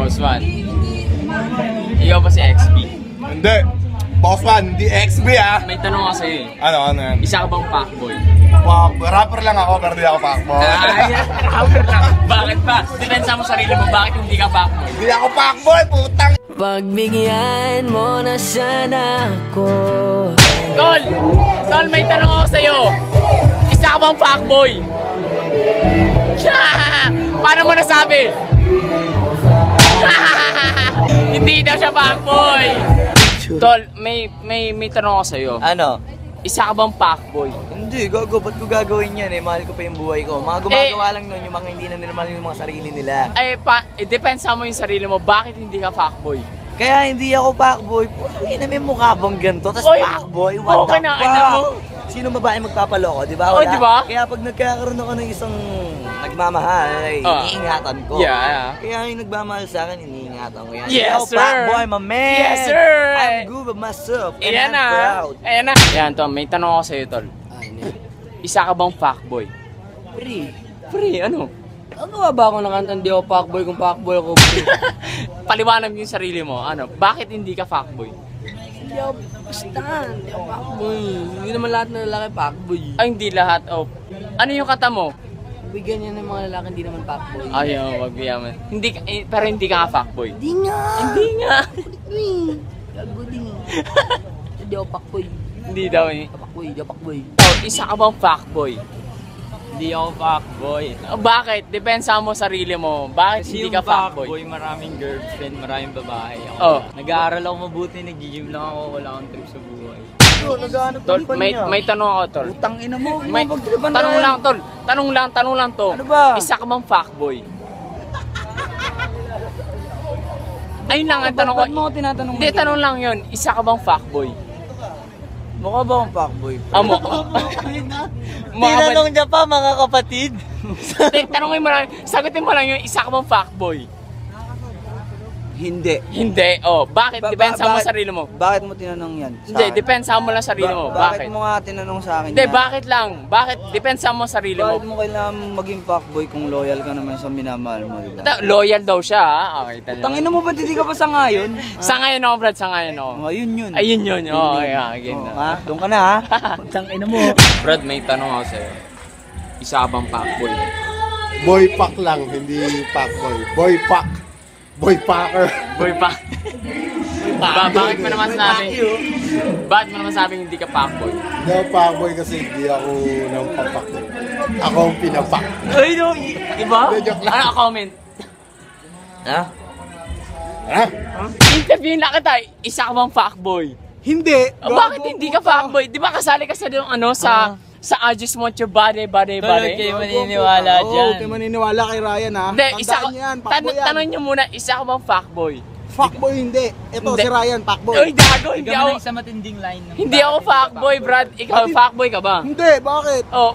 Boss Juan. Ikaw ba si XB? Hindi. Boss Juan, hindi XB ah. May tanong ako sa'yo eh. Ano yan? Isa ka bang fuckboy? Rapper lang ako, pero di ako fuckboy. Rapper lang. Bakit ba? Depensa mo sarili mo, bakit hindi ka fuckboy? Hindi ako fuckboy, putang. Pagbigyan mo na sana ako. Tol! Tol, may tanong ako sa'yo. Isa ka bang fuckboy? Paano mo nasabi? Hindi daw siya fuckboy. Tol, may tanong ako sa'yo. Ano? Isa ka bang fuckboy? Hindi, gago. Ba't ko gagawin yan eh? Mahal ko pa yung buhay ko. Mga gumagawa lang nun yung mga hindi na nila mahal yung mga sarili nila. Depensa mo yung sarili mo, bakit hindi ka fuckboy? Kaya hindi ako fuckboy. Hindi na may mukha bang ganito. Tapos fuckboy, what okay the na, fuck? Sino babae magpapaloko, di ba? Oh, di ba? Kaya pag nagkakaroon ako ng isang nagmamahal, iniingatan ko. Yeah. Kaya yung nagmamahal sa akin, iniingatan ko yan. Yes, sir! Fuckboy, my man! Yes, sir! I'm good with myself and Ayan I'm proud. Ayan na. Ayan, Tom, may tanong ako sa'yo, Tol. Isa ka bang fuckboy? Pre, ano? Ano ba ako nakanta? Hindi ako fuckboy kung fuckboy ako. Paliwanag yung sarili mo. Ano? Bakit hindi ka fuckboy? Hindi ako basta. Hindi ako fuckboy. Hindi naman lahat ng lalaki fuckboy. Ay, hindi lahat. Oh. Ano yung kata mo? Bigyan niya ng mga lalaki hindi naman fuckboy. Ayaw, wag biyaman. Hindi, pero hindi ka nga fuckboy. Hindi nga. Hindi nga. Gago din eh. Hindi ako fuckboy. Hindi daw eh. Hindi ako fuckboy. Oh, isa ka bang fuckboy? Hindi ako fuckboy. Oh, bakit? Depensa mo sarili mo. Bakit Kasi hindi yung ka fuckboy? maraming girlfriend, maraming babae. Ako, Oh. nag-aaral ako mabuti, nag-gym lang ako, wala akong trip sa buhay. Tol, may tanong ako, Tol. Utang ina mo. Tanong lang, Tol. Tanong lang to. Ano ba? Isa ka bang fuckboy? Ayun lang ang tanong ko. Ba't mo ako tinatanong? Hindi, tanong lang yun. Isa ka bang fuckboy? Mukha ba akong fuckboy? Amo. Tinanong niya pa mga kapatid. Tanongin mo lang, sagutin mo lang yun, isa ka bang fuckboy? Hindi. Hindi. Oh, bakit? Depensa mo sarili mo. Bakit mo tinanong yan? Hindi, depensa mo lang sarili mo. Bakit Bakit? mo nga tinanong sa akin Hindi, yan? bakit lang? Bakit? Depensa mo sarili Bakit mo. mo kailangan maging fuckboy kung loyal ka naman sa minamahal mo, diba? Loyal daw siya, ha? Okay, tanong. Tangina mo ba hindi ka pa sa ngayon? Sa ngayon ako, Brad, sa ngayon ako. Ayun yun. Ayun yun. Oh, yeah, again. Ha? Doon ka na ha? Tangina mo. Brad, may tanong ako sa'yo. Isa ka bang fuckboy? Boy pack lang, hindi fuckboy. Boy pack. Boy packer. Boy pa. Bakit mo naman sabing hindi ka fuckboy? Hindi ako fuckboy kasi hindi ako nang papak. Ako ang pinapak. Ay, no, iba? Joke lang. Ano comment? Ha? Ha? Interview na kita, isa ka bang fuckboy? Hindi. Bakit hindi ka fuckboy? Di ba kasali ka sa sa I Just Want Your Body. Tulad kayo maniniwala dyan. Oo, kayo maniniwala kay Ryan ha. Hindi, Tandaan niyo yan, fuckboy yan. tanong nyo muna, isa ka bang fuckboy? Fuckboy hindi. Ito Hindi. si Ryan, fuckboy. Uy, gago, hindi Ikaw ako. na isa matinding line. Hindi ako fuckboy, Brad. Ikaw, fuckboy ka ba? Hindi, bakit? Oh,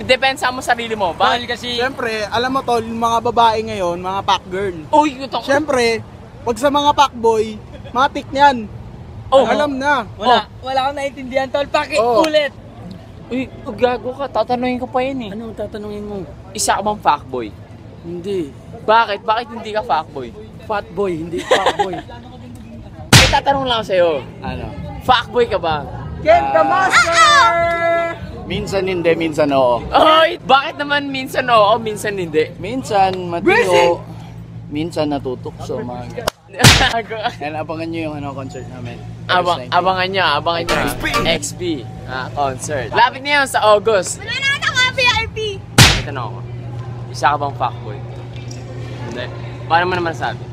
depensa mo sarili mo. Dahil Bakit? kasi, Siyempre, alam mo tol, yung mga babae ngayon, mga pack girl. Uy, ito. Siyempre, pag sa mga fuckboy, matik niyan. Oh, Alam na. wala akong naiintindihan, tol. Oo. Ulit. Uy, gago ka. Tatanungin ko pa yun eh. Anong tatanungin mo? Isa ka bang fuckboy? Hindi. Bakit? Bakit hindi ka fuckboy? Fatboy, hindi fuckboy. May tatanong lang ako sa'yo. Ano? Fuckboy ka ba? Ken the Master! Minsan hindi, minsan oo. Oy! Bakit naman minsan oo, minsan hindi? Minsan matino, minsan natutukso. Yan, abangan nyo yung concert namin. Abangan nyo. XP concert. Lapit na yun sa August. Mananood ako VIP! May tanong ako. Isa ka bang fuckboy? Hindi. Paano mo naman sabi?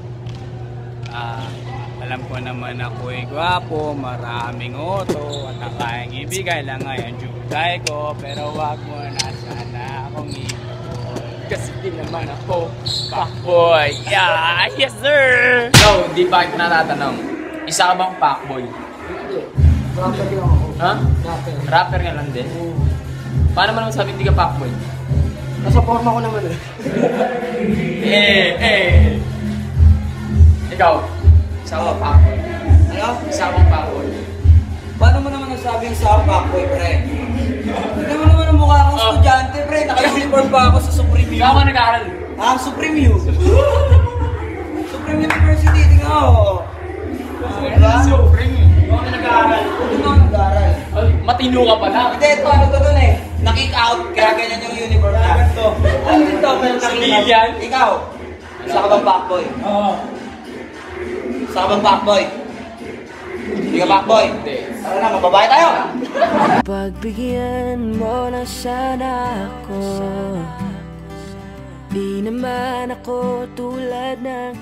Alam ko naman ako ay gwapo, maraming auto, at ang kayang ibigay lang ngayon jugay ko, pero wag mo na sana akong Kasi di naman ako fuckboy. Yeah! Yes, sir! So, di ba kita natatanong? Isa ka bang fuckboy? Rapper lang ako. Ha? Rapper nga lang din? Paano mo naman sabi hindi ka fuckboy? Nasa forma ko naman eh. Ikaw, isa ka bang fuckboy? Ano? Isa ka bang fuckboy? Paano mo naman nasabing sa fuckboy, pre? Hindi mo naman ang mukha akong estudyante, pre. Naka-uniform ba ako sa Supreme U? Ikaw ka nag-aaral? Ah, Supreme U. Mahino ka pala. Hindi, ito ano to dun eh. Nakick out, kaya ganyan yung uniform na. Ano dito, pero nakick out. Ikaw, isa ka bang fuckboy? Oo. Isa ka bang fuckboy? Hindi ka fuckboy? Hindi. Tara na, magbabae tayo! Pagbigyan mo na sana ako. Di naman ako tulad ng